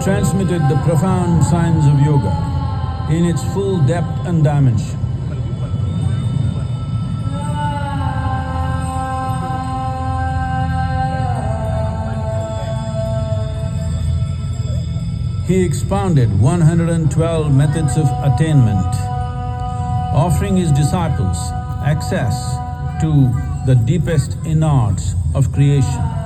transmitted the profound science of yoga in its full depth and dimension. He expounded 112 methods of attainment, offering his disciples access to the deepest innards of creation.